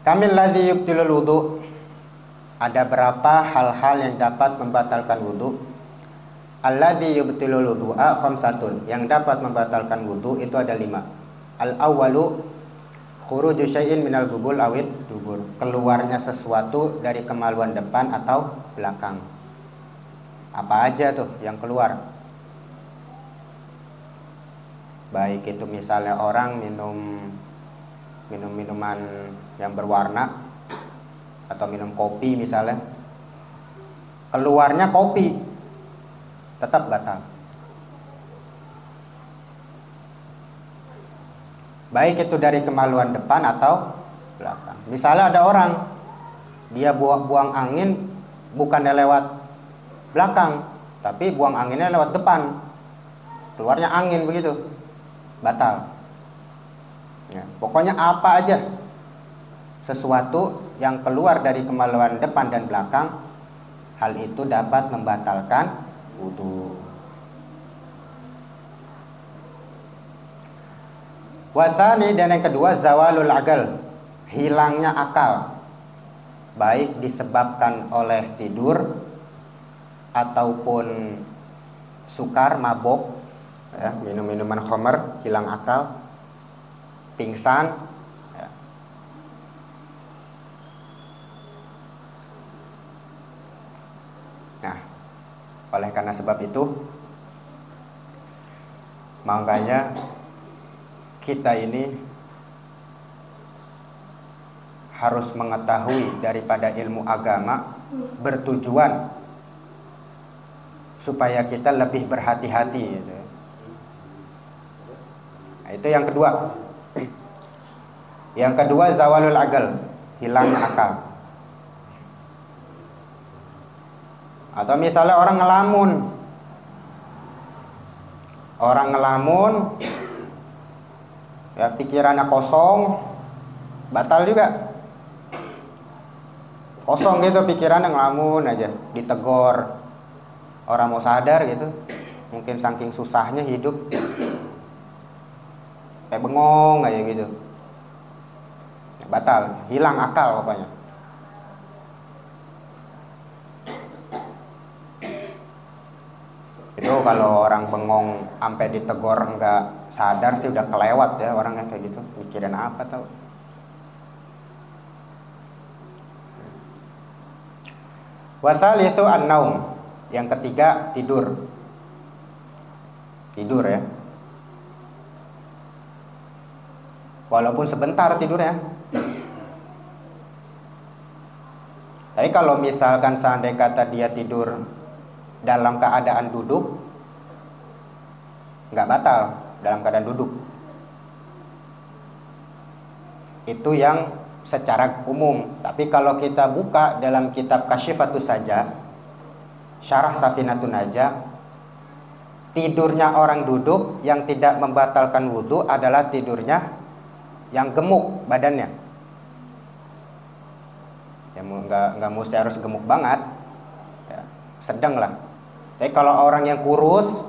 Kamil ladzi yubtilul wudu. Ada berapa hal-hal yang dapat membatalkan wudu? Alladzi yubtilul wudu'a khamsatun. Yang dapat membatalkan wudu itu ada 5. Al-awwalu khuruju syai'in minal qubul awid dubur. Keluarnya sesuatu dari kemaluan depan atau belakang. Apa aja tuh yang keluar? Baik itu misalnya orang minum minuman yang berwarna atau minum kopi misalnya, keluarnya kopi, tetap batal. Baik itu dari kemaluan depan atau belakang. Misalnya ada orang dia buang angin bukannya lewat belakang, tapi buang anginnya lewat depan, keluarnya angin begitu, batal. Ya, pokoknya apa aja sesuatu yang keluar dari kemaluan depan dan belakang, hal itu dapat membatalkan wudu. Wasani, dan yang kedua zawalul akal, hilangnya akal, baik disebabkan oleh tidur ataupun sukar, mabok, ya, minum minuman khamar, hilang akal, pingsan. Nah, oleh karena sebab itu, makanya kita ini harus mengetahui daripada ilmu agama bertujuan supaya kita lebih berhati-hati gitu. Nah, itu yang kedua. Yang kedua zawalul akal, hilangnya akal. Atau misalnya orang ngelamun, ya pikirannya kosong, batal juga. Kosong gitu pikirannya, ngelamun aja, ditegor, orang mau sadar gitu, mungkin saking susahnya hidup, kayak bengong aja gitu, batal, hilang akal pokoknya. Itu kalau orang bengong sampai ditegor nggak sadar sih udah kelewat ya orangnya kayak gitu, mikirin apa tau. Wasalitsu an-naum, yang ketiga tidur ya, walaupun sebentar tidurnya. Tapi kalau misalkan seandainya kata dia tidur dalam keadaan duduk, nggak batal dalam keadaan duduk. Itu yang secara umum. Tapi kalau kita buka dalam kitab Kasyifatus Saja, Syarah Safinatun Najah, tidurnya orang duduk yang tidak membatalkan wudu adalah tidurnya yang gemuk badannya. Ya nggak mesti harus gemuk banget, ya, sedang lah. Tapi kalau orang yang kurus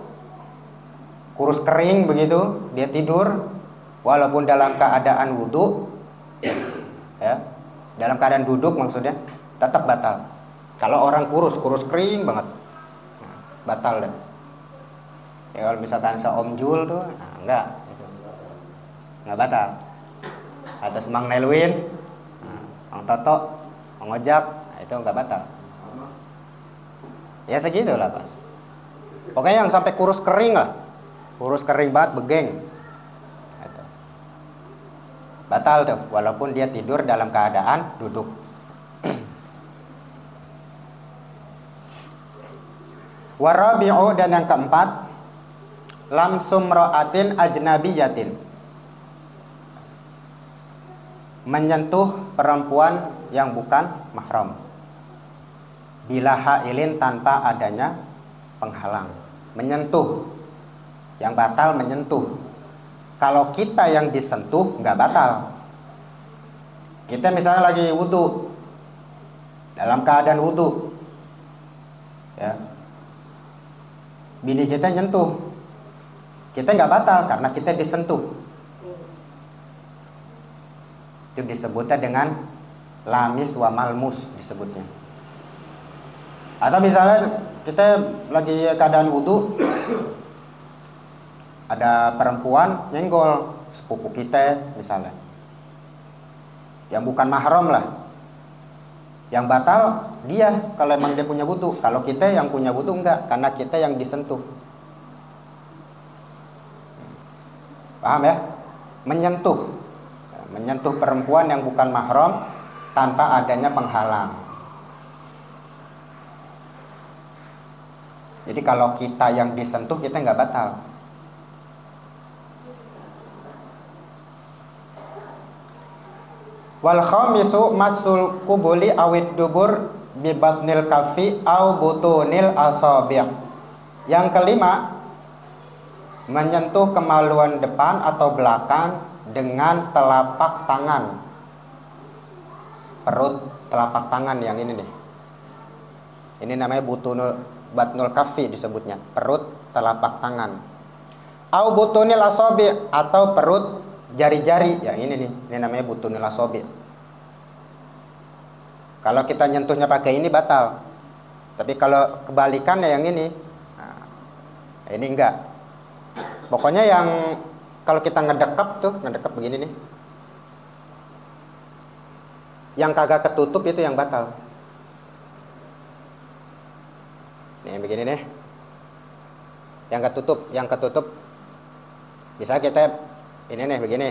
kering begitu, dia tidur walaupun dalam keadaan wudu, ya, dalam keadaan duduk maksudnya, tetap batal. Kalau orang kurus kering banget, nah, batal deh. Ya, kalau misalkan seom Jul tuh, nah, enggak, gitu. Nggak batal. Atau Semang Nelwin, nah, Mang Toto, Mang Ojak, nah, itu nggak batal. Ya segitu lah pas. Pokoknya yang sampai kurus kering lah, kurus kering banget, begeng, gitu. Batal tuh, walaupun dia tidur dalam keadaan duduk. Warabi'u, dan yang keempat, lamsum ro'atin ajnabiyatin, menyentuh perempuan yang bukan mahram, bila hailin, tanpa adanya penghalang. Menyentuh, yang batal menyentuh. Kalau kita yang disentuh nggak batal. Kita misalnya lagi wudu, dalam keadaan wudu, ya, bini kita nyentuh, kita nggak batal karena kita disentuh. Itu disebutnya dengan lamis wa malmus disebutnya. Atau misalnya kita lagi keadaan wudu, ada perempuan nyenggol sepupu kita misalnya, yang bukan mahram lah. Yang batal dia kalau emang dia punya wudu. Kalau kita yang punya wudu enggak, karena kita yang disentuh. Paham ya? Menyentuh perempuan yang bukan mahram tanpa adanya penghalang. Jadi kalau kita yang disentuh, kita nggak batal. Wal khamisu masul kubuli awid dubur bi batnil kafi au butunil asabi'. Yang kelima, menyentuh kemaluan depan atau belakang dengan telapak tangan. Perut telapak tangan yang ini nih. Ini namanya batnul kafi disebutnya, perut telapak tangan. Au butunil asabi' atau perut jari-jari, ya ini nih, ini namanya butunil asabi'. Kalau kita nyentuhnya pakai ini batal. Tapi kalau kebalikannya yang ini, nah, ini enggak. Pokoknya yang kalau kita ngedekap begini nih, yang kagak ketutup itu yang batal. Nih begini nih, yang ketutup, bisa kita ini nih begini,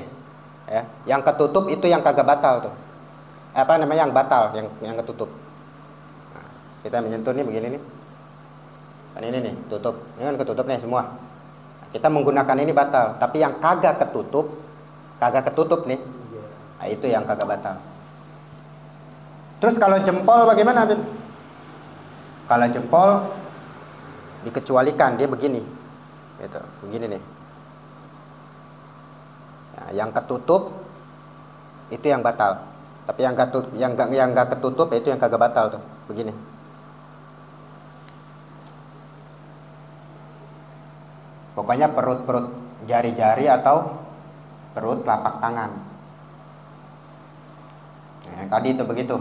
ya. Yang ketutup itu yang kagak batal tuh. Apa namanya yang batal, yang ketutup. Nah, kita menyentuh nih begini nih, kan ini nih tutup, ini kan ketutup nih semua. Kita menggunakan ini batal, tapi yang kagak ketutup nih, nah, itu yang kagak batal. Terus kalau jempol bagaimana, Bin? Kalau jempol dikecualikan, dia begini, gitu, begini nih. Nah, yang ketutup itu yang batal, tapi yang nggak ketutup itu yang kagak batal tuh, begini. Pokoknya perut jari-jari atau perut telapak tangan. Nah, yang tadi itu begitu.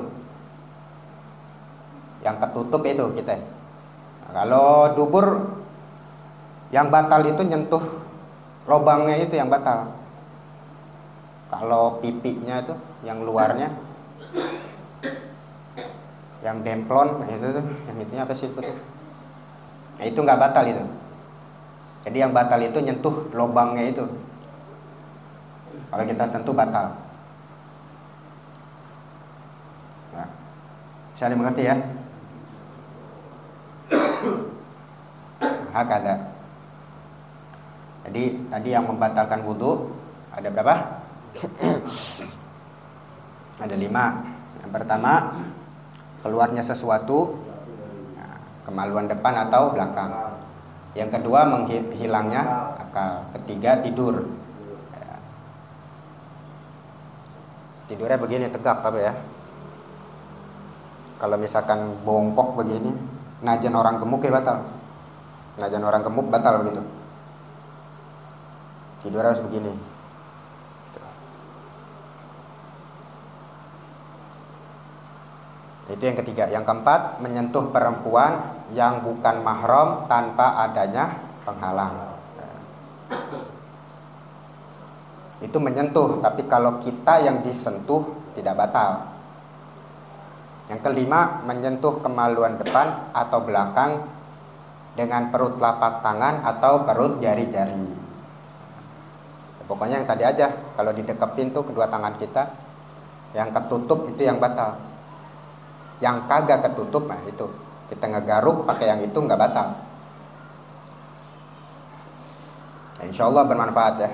Yang ketutup itu kita. Nah, kalau dubur yang batal itu nyentuh lubangnya itu yang batal. Kalau pipinya itu yang luarnya, yang demplon, nah itu tuh, yang itunya apa sih itu tuh? Nah, itu nggak batal itu. Jadi yang batal itu nyentuh lubangnya itu. Kalau kita sentuh batal. Nah, bisa dimengerti ya? Hakada. Jadi tadi yang membatalkan wudu ada berapa? Ada 5. Yang pertama, keluarnya sesuatu, nah, kemaluan depan atau belakang. Yang kedua, menghilangnya akal. Ketiga, tidur. Ya. Tidurnya begini tegak tapi ya. Kalau misalkan bongkok begini, najan orang gemuk ya batal. Najan orang gemuk batal begitu. Tidur harus begini. Itu yang ketiga. Yang keempat, menyentuh perempuan yang bukan mahram tanpa adanya penghalang. Itu menyentuh, tapi kalau kita yang disentuh tidak batal. Yang kelima, menyentuh kemaluan depan atau belakang dengan perut telapak tangan atau perut jari-jari. Pokoknya yang tadi aja, kalau didekepin tuh kedua tangan kita, yang ketutup itu yang batal. Yang kagak ketutup, nah itu kita ngegaruk pakai yang itu nggak batal. Nah, insya Allah bermanfaat ya.